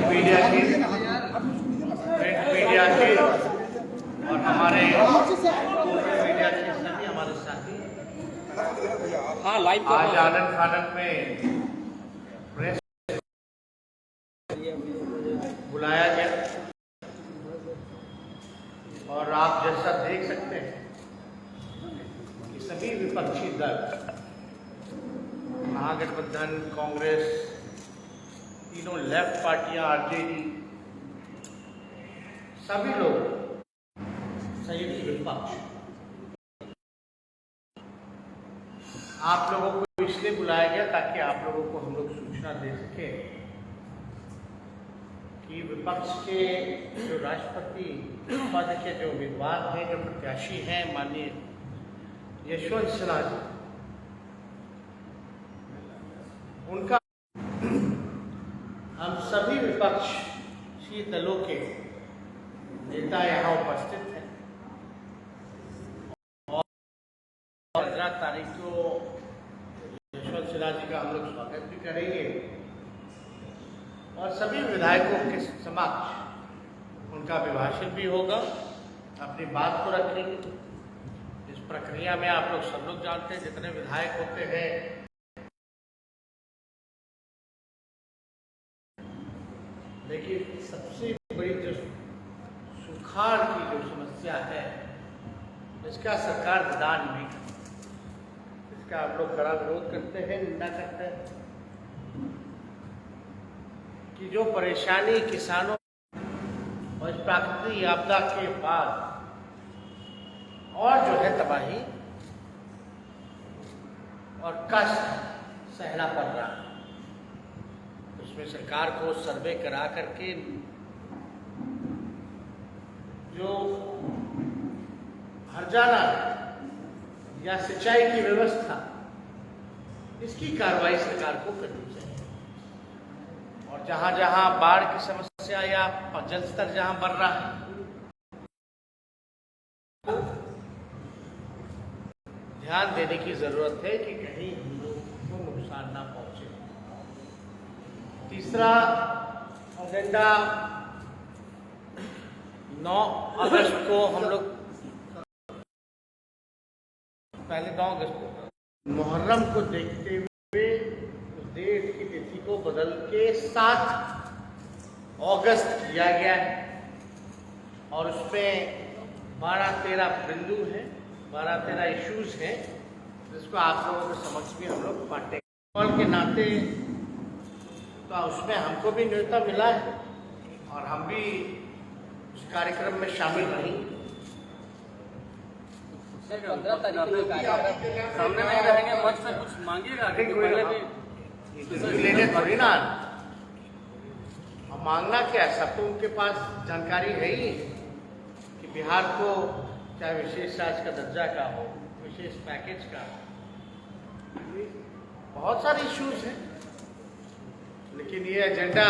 Media की और हमारे मीडिया के सभी हमारे साथी आज आनंद फानन में प्रेस बुलाया गया और आप जैसा देख सकते हैं कि सभी विपक्षी दल, महागठबंधन, कांग्रेस, तीनों लेफ्ट पार्टियां, आरजेडी, सभी लोग संयुक्त विपक्ष आप लोगों को इसलिए बुलाया गया ताकि आप लोगों को हम लोग सूचना दे सके कि विपक्ष के जो राष्ट्रपति पद के जो उम्मीदवार हैं, जो प्रत्याशी हैं, माननीय यशवंत सिन्हा जी, उनका हम सभी विपक्षी दलों के नेता यहाँ उपस्थित हैं और 15 तारीख को यशवंत सिन्हा जी का हम लोग स्वागत भी करेंगे और सभी विधायकों के समक्ष उनका अभिभाषण भी होगा, अपनी बात को रखेंगे। इस प्रक्रिया में आप लोग सब लोग जानते हैं, जितने विधायक होते हैं देखिए, सबसे बड़ी जो सुखाड़ की जो समस्या है, इसका सरकार निदान नहीं करती। इसका आप लोग कड़ा विरोध करते हैं, निंदा करते हैं कि जो परेशानी किसानों और इस प्राकृतिक आपदा के बाद और जो है तबाही और कष्ट सहना पड़ रहा है, उसमें सरकार को सर्वे करा करके जो हर्जाना या सिंचाई की व्यवस्था, इसकी कार्रवाई सरकार को करनी चाहिए और जहां जहां बाढ़ की समस्या या जल स्तर जहां बढ़ रहा है, तो ध्यान देने की जरूरत है कि कहीं हम लोगों को नुकसान ना पहुंचे। तीसरा एजेंडा 9 अगस्त को हम लोग, पहले 9 अगस्त को मुहर्रम को देखते हुए डेट की तिथि को बदल के 7 अगस्त किया गया है और उसमें 12-13 बिंदु हैं, 12-13 इश्यूज हैं, जिसको आप लोगों के समक्ष भी हम लोग बांटेंगे। फल के नाते तो उसमें हमको भी न्योता मिला है और हम भी उस कार्यक्रम में शामिल रहेंगे। 15 तारीख को सामने नहीं रहेंगे, मंच से कुछ मांगिएगा? लेने थोड़ी ना, अब मांगना क्या है, सब तो उनके पास जानकारी है ही कि बिहार को चाहे विशेष राज्य का दर्जा का हो, विशेष पैकेज का, बहुत सारे इश्यूज हैं, लेकिन ये एजेंडा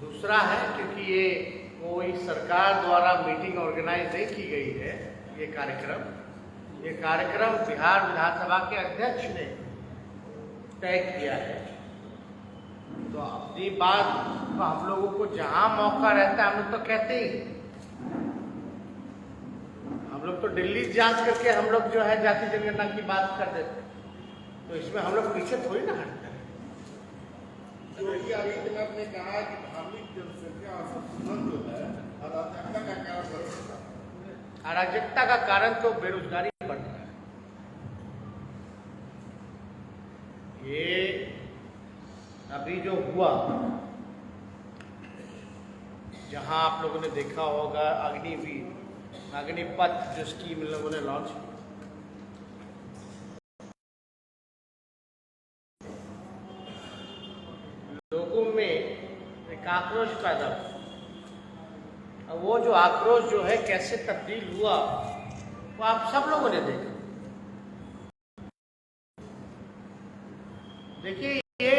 दूसरा है क्योंकि ये कोई सरकार द्वारा मीटिंग ऑर्गेनाइज नहीं की गई है। ये कार्यक्रम बिहार विधानसभा के अध्यक्ष ने तय किया है। तो अपनी बात तो हम लोगों को जहां मौका रहता है हम लोग तो कहते ही, हम लोग तो दिल्ली जांच करके हम लोग जो है जाति जनगणना की बात कर देते, तो इसमें हम लोग पीछे थोड़ी ना हटते। योगी आदित्यनाथ ने कहा कि धार्मिक जनसंख्या असंतुलन जो है अराजकता का कारण बन सकता है। अराजकता का कारण तो बेरोजगारी बढ़ रहा है। ये अभी जो हुआ, जहां आप लोगों ने देखा होगा अग्निपथ जो स्कीम इन लोगों ने लॉन्च की, लोगों में एक आक्रोश पैदा हुआ। अब वो जो आक्रोश जो है कैसे तब्दील हुआ, वो आप सब लोगों ने देखा। देखिए, ये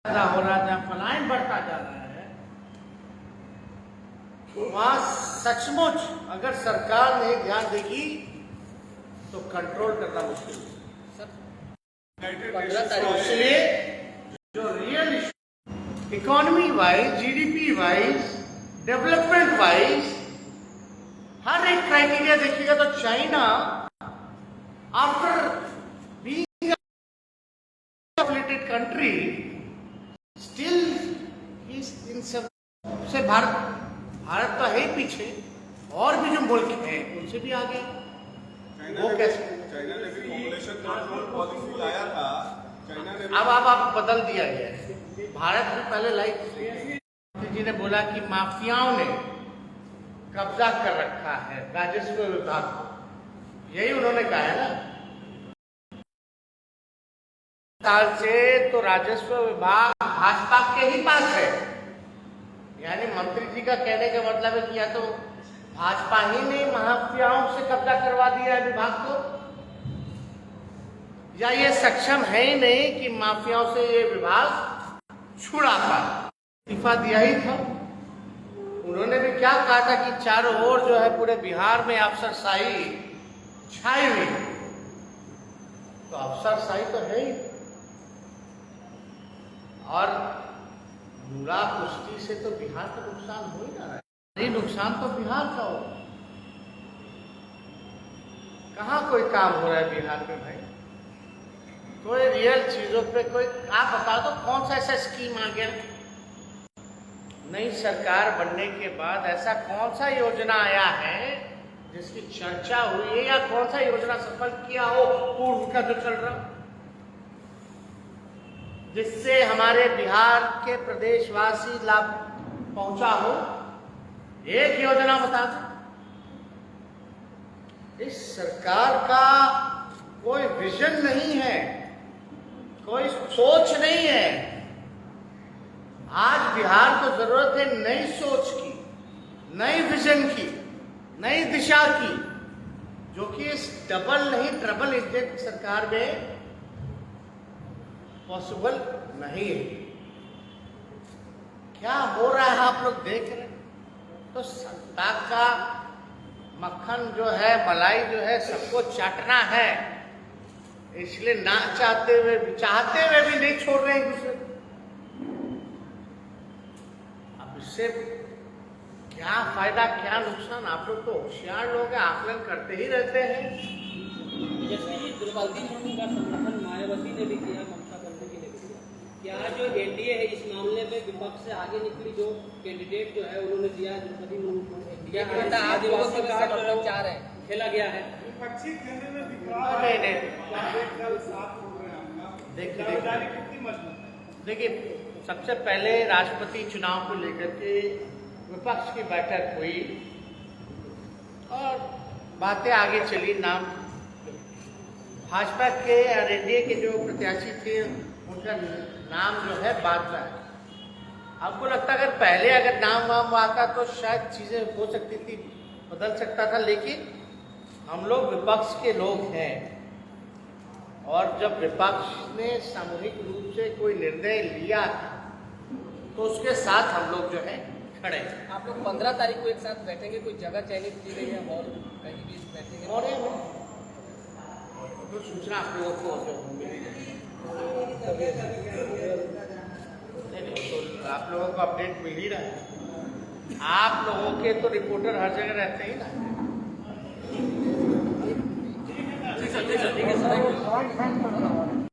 हो रहा था, पलायन बढ़ता जा रहा है, वहां सचमुच अगर सरकार नहीं ध्यान देगी तो कंट्रोल करना मुश्किल है। 15 तारीख इसलिए जो real issue economy wise, GDP wise, development wise हर एक क्राइटेरिया देखिएगा तो China after being a developed country still इन सब से भारत तो है ही पीछे, और भी जो मुल्क हैं उनसे भी आगे। वो कैसे? चाइना ने भी पॉपुलेशन कंट्रोल पॉलिसी लाया था। चाइना ने अब बदल दिया गया है। भारत में पहले लाइक जी ने बोला कि माफियाओं ने कब्जा कर रखा है राजस्व विभाग को, यही उन्होंने कहा है ना। साल से तो राजस्व विभाग भाजपा के ही पास है, यानी मंत्री जी का कहने का मतलब है कि या तो भाजपा ही ने माफियाओं से कब्जा करवा दिया है विभाग को, या ये सक्षम है ही नहीं कि माफियाओं से ये विभाग छुड़ा पाए। इस्तीफा दिया ही था। उन्होंने भी क्या कहा था कि चारों ओर जो है पूरे बिहार में अफसरशाही छाई हुई, तो अफसरशाही तो है ही, और मुड़ा कुश्ती से तो बिहार का नुकसान हो ही ना रहा है। ये नुकसान तो बिहार का हो। कहाँ कोई काम हो रहा है बिहार में भाई? कोई रियल चीजों पे कोई आप बता दो कौन सा ऐसा स्कीम आ गया? नई सरकार बनने के बाद ऐसा कौन सा योजना आया है जिसकी चर्चा हुई है, या कौन सा योजना सफल किया हो पूर्व का जो चल रहा, जिससे हमारे बिहार के प्रदेशवासी लाभ पहुंचा हो? एक योजना बता दो। इस सरकार का कोई विजन नहीं है, कोई सोच नहीं है। आज बिहार को जरूरत है नई सोच की, नई विजन की, नई दिशा की, जो कि इस डबल नहीं ट्रबल इंजन सरकार में पॉसिबल नहीं है। क्या हो रहा है आप लोग देख रहे हैं। तो सत्ता का मक्खन जो है, मलाई जो है, सबको चाटना है, इसलिए ना चाहते हुए भी नहीं छोड़ रहे हैं दूसरे। अब इससे क्या फायदा क्या नुकसान? आप लोग तो होशियार लोग हैं, आकलन करते ही रहते हैं। जैसे ये द्रौपदी मुर्मू का समर्थन मायावती ने भी किया, ममता बनर्जी ने भी किया। क्या जो एनडीए है इस मामले में विपक्ष से आगे निकली जो कैंडिडेट जो है उन्होंने दिया द्रौपदी मुर्मू को, आदिवासी के साथ चाह रहे हैं, खेला गया है। देखिए, सबसे पहले राष्ट्रपति चुनाव को लेकर के विपक्ष की बैठक हुई और बातें आगे चली। नाम भाजपा के और एनडीए के जो प्रत्याशी थे उनका नाम जो है बाद में। आपको लगता अगर पहले अगर नाम वाम आता तो शायद चीजें हो सकती थी, बदल सकता था, लेकिन हम लोग विपक्ष के लोग हैं, और जब विपक्ष ने सामूहिक रूप से कोई निर्णय लिया तो उसके साथ हम लोग जो है खड़े। आप लोग 15 तारीख को एक साथ बैठेंगे, कोई जगह चयनित की गई है हॉल कहीं भी बैठेंगे? और तो सूचना आप लोगों को तो आप लोगों को अपडेट मिल ही रहा है। आप लोगों के तो रिपोर्टर हर जगह रहते ही ना। ठीक है सर।